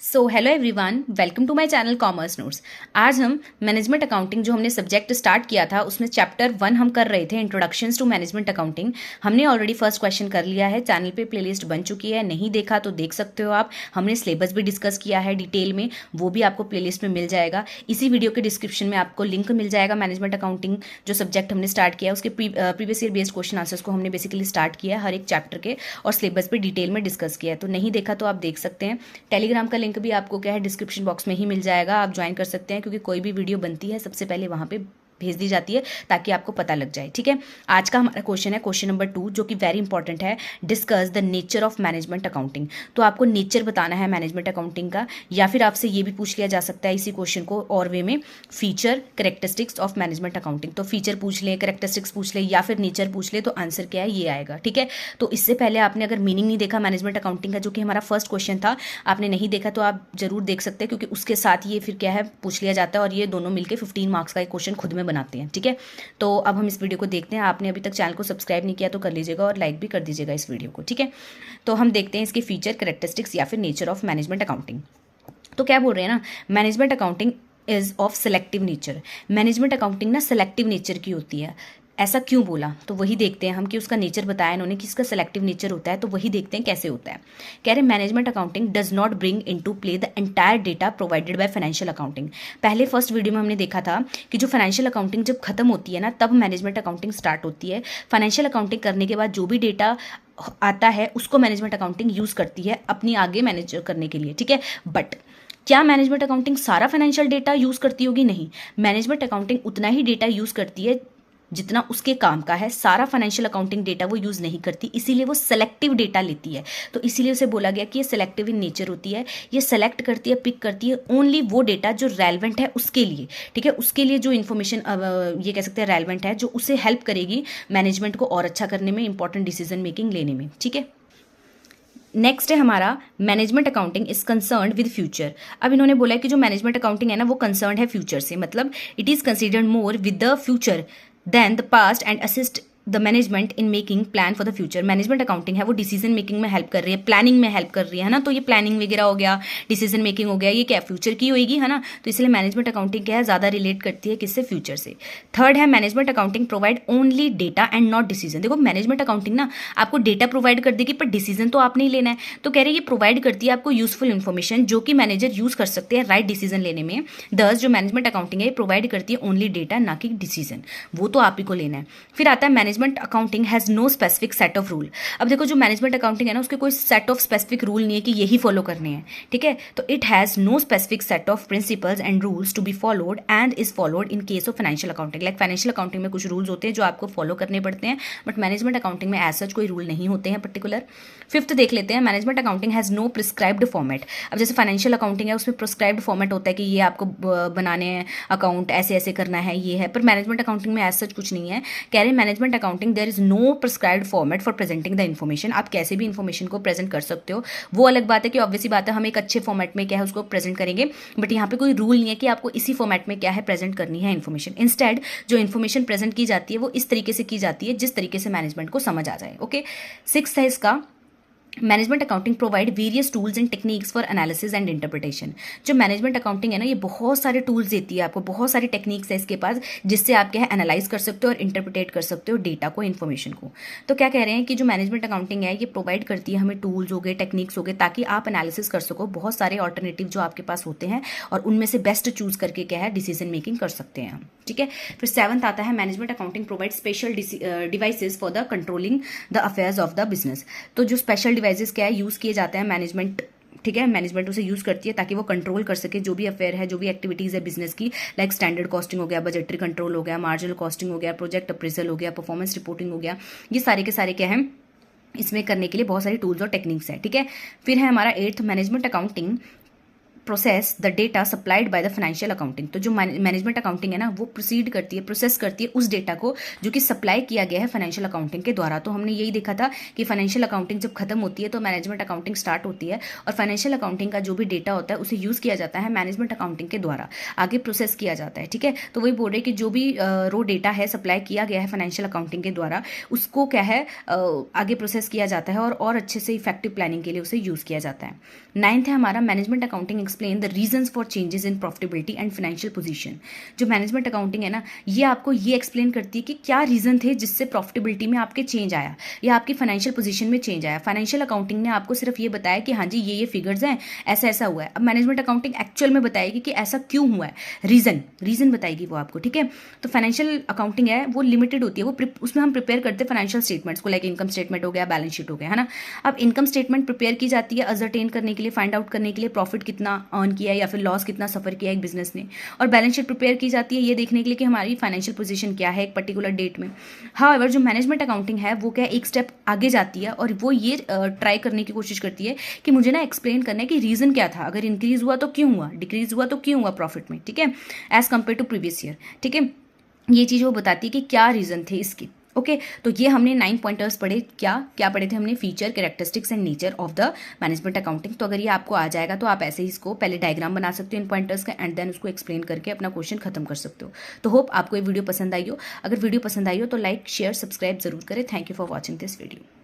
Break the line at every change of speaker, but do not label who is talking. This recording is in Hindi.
So hello everyone, welcome to my channel commerce notes. आज हम मैनेजमेंट अकाउंटिंग जो हमने सब्जेक्ट स्टार्ट किया था उसमें चैप्टर 1 हम कर रहे थे, इंट्रोडक्शंस टू मैनेजमेंट अकाउंटिंग। हमने ऑलरेडी फर्स्ट क्वेश्चन कर लिया है, चैनल पे प्लेलिस्ट बन चुकी है, नहीं देखा तो देख सकते हो आप। हमने सिलेबस भी डिस्कस किया है डिटेल में, वो भी आपको प्लेलिस्ट में मिल जाएगा। इसी वीडियो के डिस्क्रिप्शन में आपको लिंक मिल जाएगा। मैनेजमेंट अकाउंटिंग जो सब्जेक्ट हमने स्टार्ट किया है उसके previous year based question answers को हमने बेसिकली स्टार्ट किया है हर एक चैप्टर के, और सिलेबस भी डिटेल में डिस्कस किया है। तो नहीं देखा तो आप देख सकते हैं। टेलीग्राम का लिंक भी आपको क्या है डिस्क्रिप्शन बॉक्स में ही मिल जाएगा, आप ज्वाइन कर सकते हैं, क्योंकि कोई भी वीडियो बनती है सबसे पहले वहां पे भेज दी जाती है ताकि आपको पता लग जाए। ठीक है, आज का हमारा क्वेश्चन है क्वेश्चन नंबर 2, जो कि वेरी इंपॉर्टेंट है। Discuss the nature of management accounting. तो आपको नेचर बताना है मैनेजमेंट अकाउंटिंग का, या फिर आपसे ये भी पूछ लिया जा सकता है इसी क्वेश्चन को और वे में, feature characteristics of management accounting. तो फीचर पूछ ले, कैरेक्टरिस्टिक्स पूछ ले, या फिर नेचर पूछ ले, तो आंसर क्या है ये आएगा। ठीक है, तो इससे पहले आपने अगर मीनिंग नहीं देखा मैनेजमेंट अकाउंटिंग का, जो कि हमारा फर्स्ट क्वेश्चन था, आपने नहीं देखा तो आप जरूर देख सकते हैं, क्योंकि उसके साथ ये फिर क्या है पूछ लिया जाता है, और ये दोनों मिलकर 15 मार्क्स का एक क्वेश्चन खुद में बनाते हैं। ठीक है, तो अब हम इस वीडियो को देखते हैं। आपने अभी तक चैनल को सब्सक्राइब नहीं किया तो कर लीजिएगा, और लाइक भी कर दीजिएगा इस वीडियो को। ठीक है, तो हम देखते हैं इसके फीचर कैरेक्टरिस्टिक्स या फिर नेचर ऑफ मैनेजमेंट अकाउंटिंग। तो क्या बोल रहे हैं ना, management accounting is of selective nature. Management accounting ना सेलेक्टिव नेचर की होती है। ऐसा क्यों बोला, तो वही देखते हैं हम कि उसका नेचर बताया इन्होंने कि इसका सेलेक्टिव नेचर होता है, तो वही देखते हैं कैसे होता है। कह रहे management accounting does not bring into play the entire data provided by financial accounting. पहले फर्स्ट वीडियो में हमने देखा था कि जो फाइनेंशियल अकाउंटिंग जब खत्म होती है ना, तब मैनेजमेंट अकाउंटिंग स्टार्ट होती है। फाइनेंशियल अकाउंटिंग करने के बाद जो भी डेटा आता है उसको मैनेजमेंट अकाउंटिंग यूज करती है अपनी आगे मैनेज करने के लिए। ठीक है, बट क्या मैनेजमेंट अकाउंटिंग सारा फाइनेंशियल डेटा यूज करती होगी? नहीं, मैनेजमेंट अकाउंटिंग उतना ही डेटा यूज करती है जितना उसके काम का है। सारा फाइनेंशियल अकाउंटिंग डेटा वो यूज नहीं करती, इसीलिए वो सेलेक्टिव डेटा लेती है। तो इसीलिए उसे बोला गया कि ये सेलेक्टिव इन नेचर होती है। ये सेलेक्ट करती है, पिक करती है ओनली वो डेटा जो रेलेवेंट है उसके लिए। ठीक है, उसके लिए जो इन्फॉर्मेशन ये कह सकते हैं रेलेवेंट है, जो उसे हेल्प करेगी मैनेजमेंट को और अच्छा करने में, इंपॉर्टेंट डिसीजन मेकिंग लेने में। ठीक है, नेक्स्ट है हमारा management accounting is concerned with future. अब इन्होंने बोला है कि जो मैनेजमेंट अकाउंटिंग है ना, वो कंसर्न्ड है फ्यूचर से, मतलब it is considered more with the future than the past and assist the management in making plan for the future. Management accounting है वो डिसीजन मेकिंग में हेल्प कर रही है, प्लानिंग में हेल्प कर रही है ना। तो ये प्लानिंग वगैरह हो गया, डिसीजन मेकिंग हो गया, ये क्या फ्यूचर की होगी, है ना। तो इसलिए मैनेजमेंट अकाउंटिंग क्या है, ज्यादा रिलेट करती है किससे, फ्यूचर से। थर्ड है management accounting provide only data and not decision. देखो मैनेजमेंट अकाउंटिंग ना आपको डेटा प्रोवाइड कर देगी, पर डिसीजन तो आपने ही लेना है। तो कह रहे ये प्रोवाइड करती है आपको यूजफुल इन्फॉर्मेशन जो कि मैनेजर यूज कर सकते हैं राइट डिसीजन लेने में। दस जो मैनेजमेंट अकाउंटिंग है प्रोवाइड करती है ओनली डेटा, ना कि डिसीजन, वो तो आप ही को लेना है। फिर आता है management accounting has no specific set of rule. अब देखो जो मैनेजमेंट अकाउंटिंग है ना, उसके कोई सेट ऑफ स्पेसिफिक रूल नहीं है कि यही फॉलो करने हैं। ठीक है, तो it has no specific set of principles and rules to be followed and is followed in case of financial accounting. Like financial accounting में कुछ रूल्स होते हैं जो आपको फॉलो करने पड़ते हैं, बट मैनेजमेंट अकाउंटिंग में एज सच कोई रूल नहीं होते हैं पर्टिकुलर। फिफ्थ देख लेते हैं, management accounting has no prescribed format. अब जैसे फाइनेंशियल अकाउंटिंग है उसमें प्रिस्क्राइब्ड फॉर्मेट होता है कि ये आपको बनाने हैं अकाउंट, ऐसे ऐसे करना है, ये है, पर मैनेजमेंट अकाउंटिंग में एज सच कुछ नहीं है। कह रहे management accounting there is no prescribed format for presenting the information. आप कैसे भी इन्फॉर्मेशन को प्रेजेंट कर सकते हो, वो अलग बात है कि ऑब्वियसली बात है हम एक अच्छे फॉर्मेट में क्या है उसको प्रेजेंट करेंगे, बट यहाँ पे कोई रूल नहीं है कि आपको इसी फॉर्मेट में क्या है प्रेजेंट करनी है इन्फॉर्मेशन। इंस्टेड जो इन्फॉर्मेशन प्रेजेंट की जाती है वो इस तरीके से की जाती है जिस तरीके से मैनेजमेंट को समझ आ जाए। ओके, सिक्स्थ है इसका, management accounting provide various tools and techniques for analysis and interpretation. जो मैनेजमेंट अकाउंटिंग है ना, ये बहुत सारे टूल्स देती है आपको, बहुत सारी टेक्निक्स है इसके पास, जिससे आप क्या है एनालाइज कर सकते हो और इंटरप्रिटेट कर सकते हो डेटा को, इन्फॉर्मेशन को। तो क्या कह रहे हैं कि जो मैनेजमेंट अकाउंटिंग है ये प्रोवाइड करती है हमें टूल्स हो गए, टेक्निक्स हो गए, ताकि आप एनालिसिस कर सको बहुत सारे ऑल्टरनेटिव जो आपके पास होते हैं, और उनमें से बेस्ट चूज करके क्या है डिसीजन मेकिंग कर सकते हैं हम। ठीक है, फिर सेवंथ आता है management accounting provide special devices for the controlling the affairs of the business. तो जो स्पेशल डिवाइसेस क्या है यूज किए जाते हैं मैनेजमेंट, ठीक है, मैनेजमेंट उसे यूज करती है ताकि वो कंट्रोल कर सके जो भी अफेयर है, जो भी एक्टिविटीज है बिजनेस की। लाइक स्टैंडर्ड कॉस्टिंग हो गया, बजटरी कंट्रोल हो गया, मार्जिनल कॉस्टिंग हो गया, प्रोजेक्ट अप्रेजल हो गया, परफॉर्मेंस रिपोर्टिंग हो गया, ये सारे के सारे क्या है इसमें करने के लिए बहुत सारे टूल्स और टेक्निक्स है। ठीक है, फिर है हमारा eighth, management accounting process the data supplied by the financial accounting. तो जो मैनेजमेंट अकाउंटिंग है ना, वो प्रोसीड करती है, प्रोसेस करती है उस डेटा को जो कि सप्लाई किया गया है फाइनेंशियल अकाउंटिंग के द्वारा। तो हमने यही देखा था कि फाइनेंशियल अकाउंटिंग जब खत्म होती है तो मैनेजमेंट अकाउंटिंग स्टार्ट होती है, और फाइनेंशियल अकाउंटिंग का जो भी डेटा होता है उसे यूज़ किया जाता है मैनेजमेंट अकाउंटिंग के द्वारा, आगे प्रोसेस किया जाता है। ठीक है, तो वही बोल रहे कि जो भी रो डेटा है सप्लाई किया गया है फाइनेंशियल अकाउंटिंग के द्वारा, उसको क्या है आगे प्रोसेस किया जाता है और अच्छे से इफेक्टिव प्लानिंग के लिए उसे यूज़ किया जाता है। 9th है हमारा management accounting explain the reasons for changes in profitability and financial position. जो मैनेजमेंट अकाउंटिंग है ना, ये आपको ये एक्सप्लेन करती है कि क्या रीजन थे जिससे प्रॉफिटेबिलिटी में आपके चेंज आया या आपकी फाइनेंशियल पोजीशन में चेंज आया। फाइनेंशियल अकाउंटिंग ने आपको सिर्फ ये बताया कि हाँ जी ये फिगर्स हैं, ऐसा ऐसा हुआ है। अब मैनेजमेंट अकाउंटिंग एक्चुअल में बताएगी कि ऐसा क्यों हुआ है, रीजन बताएगी वो आपको। ठीक है, तो फाइनेंशियल अकाउंटिंग है वो लिमिटेड होती है, वो उसमें हम प्रिपेयर करते हैं फाइनेंशियल स्टेटमेंट्स को, लाइक इनकम स्टेटमेंट हो गया, बैलेंस शीट हो गया, है ना। अब इनकम स्टेटमेंट प्रिपेयर की जाती है असरटेन करने के लिए, फाइंड आउट करने के लिए प्रॉफिट कितना अर्न किया है या फिर लॉस कितना सफर किया है एक बिजनेस ने, और बैलेंस शीट प्रिपेयर की जाती है ये देखने के लिए कि हमारी फाइनेंशियल पोजीशन क्या है एक पर्टिकुलर डेट में। हाउएवर जो मैनेजमेंट अकाउंटिंग है वो क्या एक स्टेप आगे जाती है और वो ये ट्राई करने की कोशिश करती है कि मुझे ना एक्सप्लेन करना है कि रीजन क्या था, अगर इंक्रीज हुआ तो क्यों हुआ, डिक्रीज हुआ तो क्यों हुआ प्रॉफिट में। ठीक है, as compare to previous year. ठीक है, ये चीज़ वो बताती है कि क्या रीज़न थे इसके। ओके, तो ये हमने 9 पॉइंटर्स पढ़े। क्या पढ़े थे हमने? Feature, characteristics and nature of the management accounting. तो अगर ये आपको आ जाएगा तो आप ऐसे ही इसको पहले डायग्राम बना सकते हो इन पॉइंटर्स का, एंड देन उसको एक्सप्लेन करके अपना क्वेश्चन खत्म कर सकते हो। तो होप आपको ये वीडियो पसंद आई हो। अगर वीडियो पसंद आई हो तो लाइक, शेयर, सब्सक्राइब जरूर करें। Thank you for watching this video.